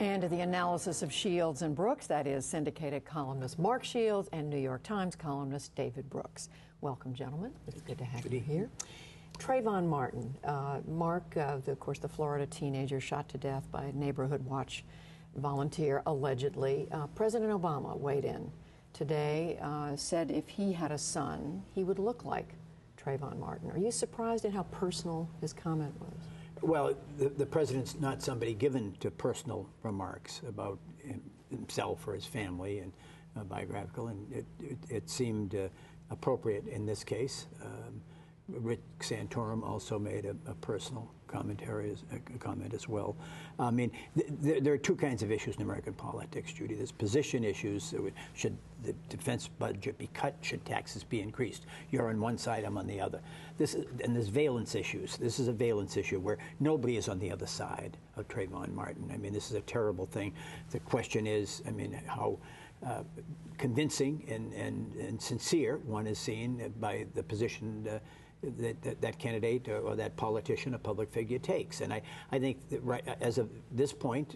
And to the analysis of Shields and Brooks, that is syndicated columnist Mark Shields and New York Times columnist David Brooks. Welcome, gentlemen. It's good to have you here. Trayvon Martin, Mark, of course, the Florida teenager shot to death by a Neighborhood Watch volunteer, allegedly. President Obama weighed in today, said if he had a son, he would look like Trayvon Martin. Are you surprised at how personal his comment was? Well, the president's not somebody given to personal remarks about himself or his family and biographical, and it seemed appropriate in this case. Rick Santorum also made a personal comment as well. I mean, there are two kinds of issues in American politics, Judy. There's position issues. Should the defense budget be cut? Should taxes be increased? You're on one side, I'm on the other. And there's valence issues. This is a valence issue where nobody is on the other side of Trayvon Martin. I mean, this is a terrible thing. The question is, I mean, how convincing and sincere one is seen by the position that candidate or that politician, a public figure, takes. And I think that right as of this point,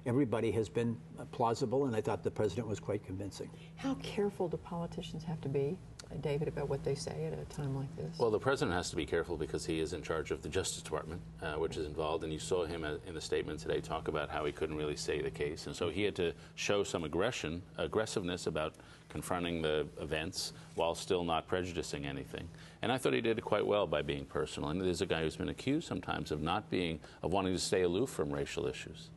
everybody has been plausible, and I thought the president was quite convincing. How careful do politicians have to be, David, about what they say at a time like this? Well, the president has to be careful because he is in charge of the Justice Department, which is involved, and you saw him in the statement today talk about how he couldn't really say the case, and so he had to show some aggressiveness about confronting the events while still not prejudicing anything. And I thought he did it quite well by being personal. And there's a guy who's been accused sometimes of wanting to stay aloof from racial issues.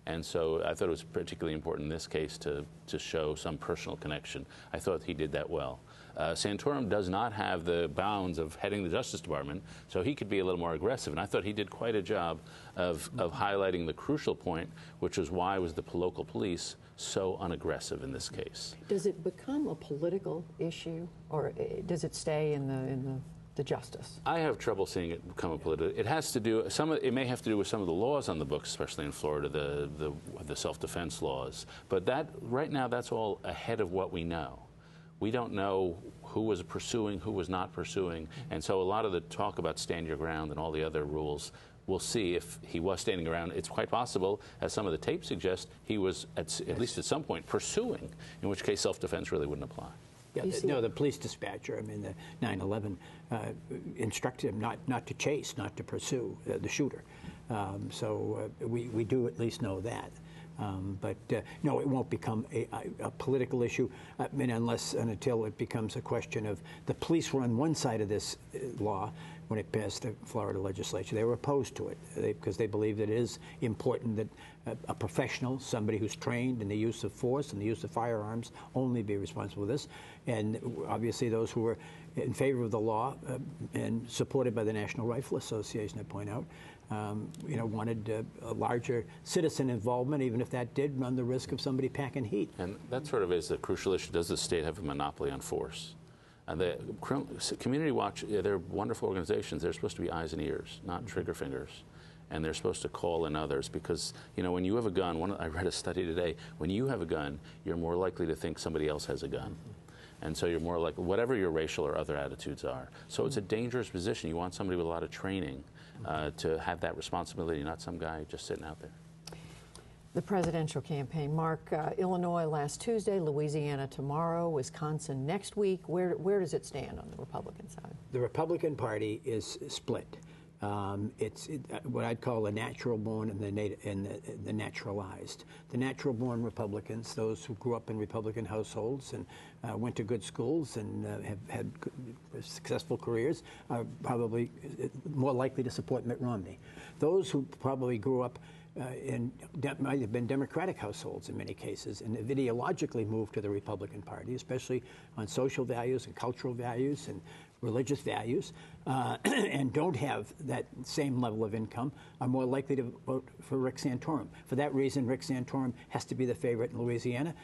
And so I thought it was particularly important in this case to show some personal connection. I thought he did that well. Santorum does not have the bounds of heading the Justice Department, so he could be a little more aggressive. And I thought he did quite a job of highlighting the crucial point, which was why was the local police so unaggressive in this case. Does it become a political issue, or does it stay in the justice? I have trouble seeing it become a political. It has to do. It may have to do with some of the laws on the books, especially in Florida, the self-defense laws. But right now, that's all ahead of what we know. We don't know who was pursuing, who was not pursuing, and so a lot of the talk about stand your ground and all the other rules, we'll see if he was standing around. It's quite possible, as some of the tapes suggest, he was at least at some point pursuing, in which case self-defense really wouldn't apply. Yeah, no, the police dispatcher, I mean, the 9/11 instructed him not to chase, not to pursue the shooter. So we do at least know that. But no, it won't become a political issue, I mean, unless and until it becomes a question of the police were on one side of this law when it passed the Florida legislature. They were opposed to it because they believe that it is important that a professional, somebody who's trained in the use of force and the use of firearms, only be responsible for this. And obviously those who were in favor of the law and supported by the National Rifle Association, I point out, wanted a larger citizen involvement, even if that did run the risk of somebody packing heat. And that sort of is the crucial issue. Does the state have a monopoly on force? The Community Watch, they're wonderful organizations. They're supposed to be eyes and ears, not trigger fingers. And they're supposed to call in others because, when you have a gun, I read a study today, when you have a gun, you're more likely to think somebody else has a gun. And so you're more likely, whatever your racial or other attitudes are. So it's a dangerous position. You want somebody with a lot of training to have that responsibility, not some guy just sitting out there. The presidential campaign, Mark, Illinois last Tuesday, Louisiana tomorrow, Wisconsin next week. Where does it stand on the Republican side? The Republican Party is split. It's what I'd call the natural-born and the naturalized. The natural-born Republicans, those who grew up in Republican households and went to good schools and have had successful careers, are probably more likely to support Mitt Romney. Those who probably grew up might have been Democratic households in many cases, and have ideologically moved to the Republican Party, especially on social values and cultural values and religious values, and don't have that same level of income, are more likely to vote for Rick Santorum. For that reason, Rick Santorum has to be the favorite in Louisiana.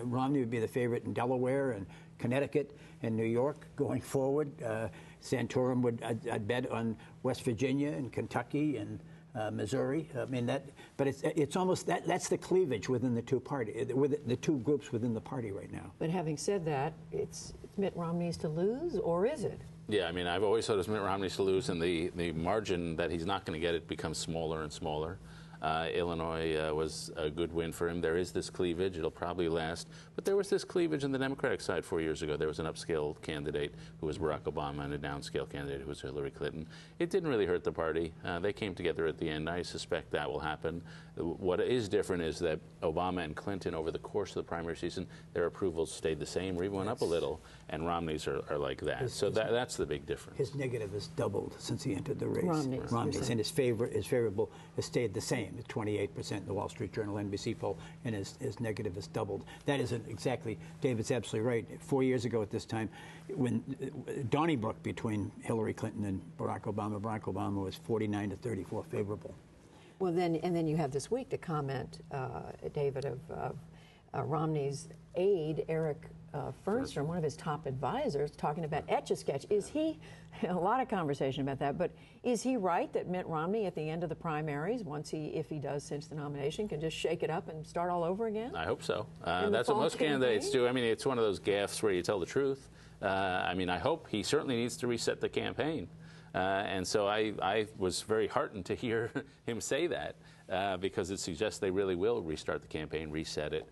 Romney would be the favorite in Delaware and Connecticut and New York going forward. Santorum would, I'd bet, on West Virginia and Kentucky and Missouri. I mean but it's almost that's the cleavage within the two the two groups within the party right now. But having said that, it's Mitt Romney's to lose, or is it? Yeah, I mean, I've always thought it's Mitt Romney's to lose, and the margin that he's not going to get it becomes smaller and smaller. Illinois was a good win for him. There is this cleavage. It'll probably last. But there was this cleavage on the Democratic side 4 years ago. There was an upscale candidate who was Barack Obama and a downscale candidate who was Hillary Clinton. It didn't really hurt the party. They came together at the end. I suspect that will happen. What is different is that Obama and Clinton, over the course of the primary season, their approvals stayed the same or even went up a little, and Romney's are like that. So that's the big difference. His negative has doubled since he entered the race. Romney's, and his favorable has stayed the same, at 28% in the Wall Street Journal NBC poll, and his negative has doubled. That isn't exactly, David's absolutely right. 4 years ago at this time, when Donnybrook between Hillary Clinton and Barack Obama was 49 to 34 favorable. Well, then you have this week to comment, David, of Romney's aide, Eric Fernstrom, one of his top advisors, talking about Etch-a-Sketch. Is he, a lot of conversation about that, but is he right that Mitt Romney at the end of the primaries, if he does cinch the nomination, can just shake it up and start all over again? I hope so. That's what most candidates do. I mean, it's one of those gaffes where you tell the truth. I mean, I hope he certainly needs to reset the campaign. And so I was very heartened to hear him say that because it suggests they really will restart the campaign, reset it,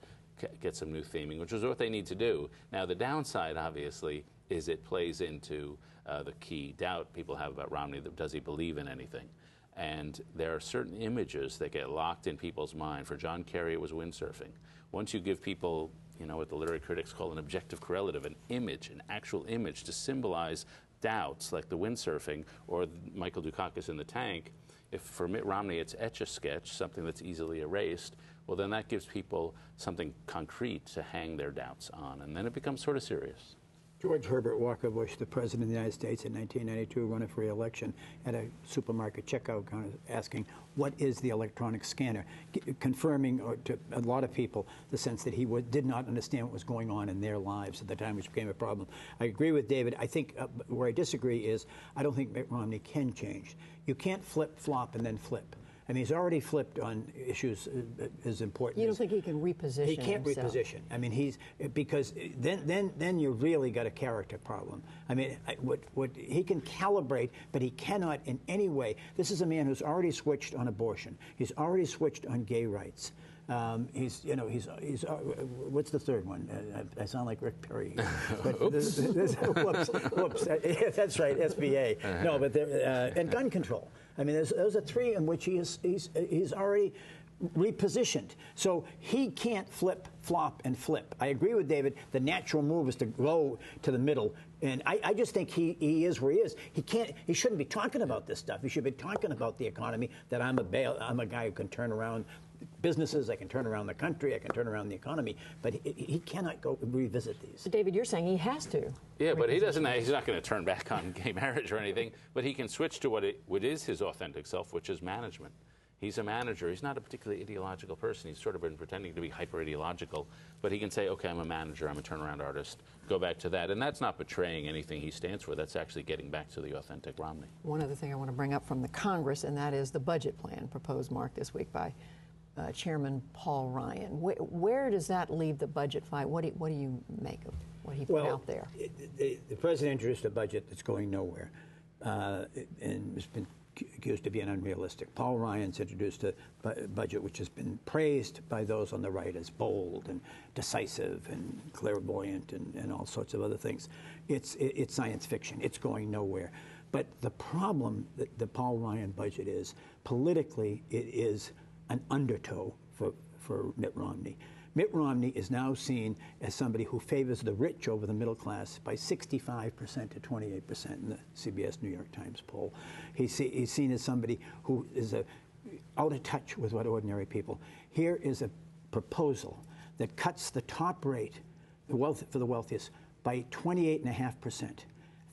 get some new theming, which is what they need to do. Now, the downside, obviously, is it plays into the key doubt people have about Romney. Does he believe in anything? And there are certain images that get locked in people's mind. For John Kerry, it was windsurfing. Once you give people, what the literary critics call an objective correlative, an image, an actual image to symbolize doubts, like the windsurfing or Michael Dukakis in the tank, if for Mitt Romney it's Etch-a-Sketch, something that's easily erased, well, then that gives people something concrete to hang their doubts on, and then it becomes sort of serious. George Herbert Walker Bush, the President of the United States in 1992, running for re-election at a supermarket checkout counter asking, what is the electronic scanner? Confirming to a lot of people the sense that he did not understand what was going on in their lives at the time, which became a problem. I agree with David. I think where I disagree is I don't think Mitt Romney can change. You can't flip-flop and then flip. I mean, he's already flipped on issues as important. You don't think he can reposition? He can't reposition. I mean, because then you really got a character problem. I mean, what he can calibrate, but he cannot in any way. This is a man who's already switched on abortion. He's already switched on gay rights. He's what's the third one? I sound like Rick Perry. But whoops. That's right, SBA. No, but and gun control. I mean, those are three in which he's already repositioned. So he can't flip, flop, and flip. I agree with David. The natural move is to go to the middle. And I just think he is where he is. He shouldn't be talking about this stuff. He should be talking about the economy, that I'm a guy who can turn around businesses, I can turn around the country, I can turn around the economy, but he cannot go revisit these. So David, you're saying he has to. Yeah, but he's not going to turn back on gay marriage or anything, but he can switch to what is his authentic self, which is management. He's a manager. He's not a particularly ideological person. He's sort of been pretending to be hyper-ideological, but he can say, okay, I'm a manager, I'm a turnaround artist, go back to that. And that's not betraying anything he stands for. That's actually getting back to the authentic Romney. One other thing I want to bring up from the Congress, and that is the budget plan proposed, Mark, this week by Chairman Paul Ryan. Where does that leave the budget fight? What do you make of what he put out there? The president introduced a budget that's going nowhere, and it's been accused of being unrealistic. Paul Ryan's introduced a budget which has been praised by those on the right as bold and decisive and clairvoyant and all sorts of other things. It's science fiction. It's going nowhere. But the problem that the Paul Ryan budget is, politically, it is an undertow for Mitt Romney. Mitt Romney is now seen as somebody who favors the rich over the middle class by 65% to 28% in the CBS New York Times poll. He's seen as somebody who is out of touch with what ordinary people. Here is a proposal that cuts the top rate, for the wealthiest, by 28.5%.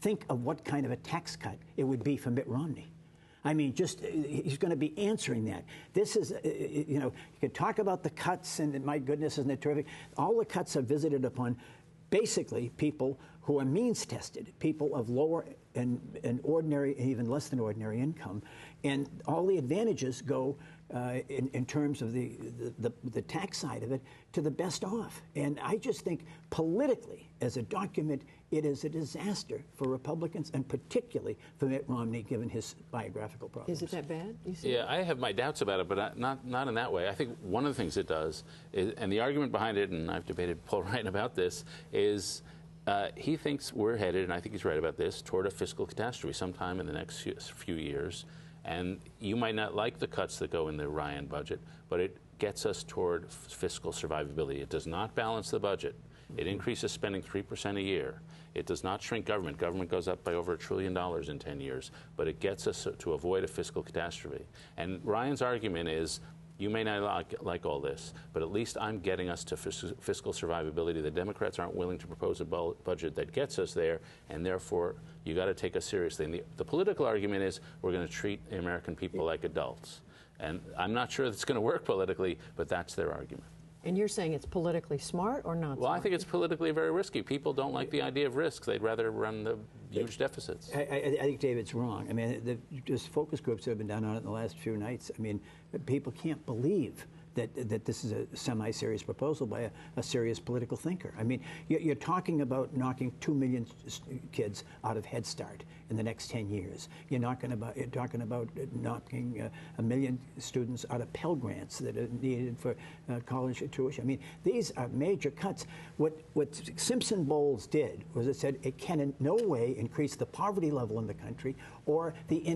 Think of what kind of a tax cut it would be for Mitt Romney. I mean, he's going to be answering that. This is, you can talk about the cuts, and my goodness, isn't it terrific? All the cuts are visited upon basically people who are means-tested, people of lower and ordinary, and even less than ordinary income. And all the advantages go in terms of the tax side of it, to the best off. And I just think politically, as a document, it is a disaster for Republicans, and particularly for Mitt Romney, given his biographical problems. Is it that bad? You see Yeah, I have my doubts about it, but not in that way. I think one of the things it does, and the argument behind it, and I've debated Paul Ryan about this, is he thinks we're headed, and I think he's right about this, toward a fiscal catastrophe sometime in the next few years. And you might not like the cuts that go in the Ryan budget, but it gets us toward fiscal survivability. It does not balance the budget. It increases spending 3% a year. It does not shrink government. Government goes up by over $1 trillion in 10 years, but it gets us to avoid a fiscal catastrophe. And Ryan's argument is, you may not like all this, but at least I'm getting us to fiscal survivability. The Democrats aren't willing to propose a budget that gets us there, and therefore you got to take us seriously. And the political argument is we're going to treat the American people like adults. And I'm not sure that's going to work politically, but that's their argument. And you're saying it's politically smart or not Well, smart? I think it's politically very risky. People don't like the idea of risks. They'd rather run the huge deficits. I think David's wrong. I mean, just focus groups that have been done on it in the last few nights. I mean, people can't believe that this is a semi-serious proposal by a serious political thinker. I mean, you're talking about knocking 2 million kids out of Head Start in the next 10 years. You're talking about knocking 1 million students out of Pell Grants that are needed for college tuition. I mean, these are major cuts. What Simpson-Bowles did was it said it can in no way increase the poverty level in the country or the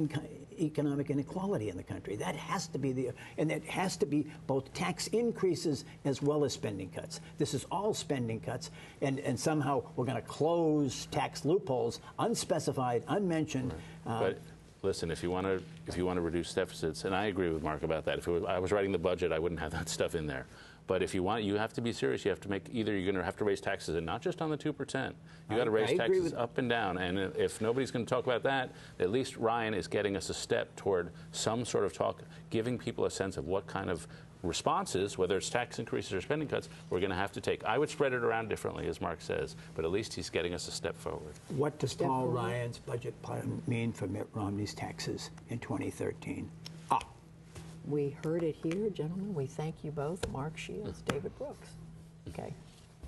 economic inequality in the country. That has to be and it has to be both tax increases as well as spending cuts. This is all spending cuts, and somehow we're going to close tax loopholes, unspecified, unmentioned. But listen, if you want to reduce deficits, and I agree with Mark about that. If I was writing the budget, I wouldn't have that stuff in there. But if you want, you have to be serious. You have to either you're going to have to raise taxes, and not just on the 2%. You got to raise taxes up and down. And if nobody's going to talk about that, at least Ryan is getting us a step toward some sort of talk, giving people a sense of what kind of responses, whether it's tax increases or spending cuts, we're going to have to take. I would spread it around differently, as Mark says, but at least he's getting us a step forward. What does Paul Ryan's budget plan mean for Mitt Romney's taxes in 2013? We heard it here, gentlemen. We thank you both, Mark Shields, David Brooks. Okay.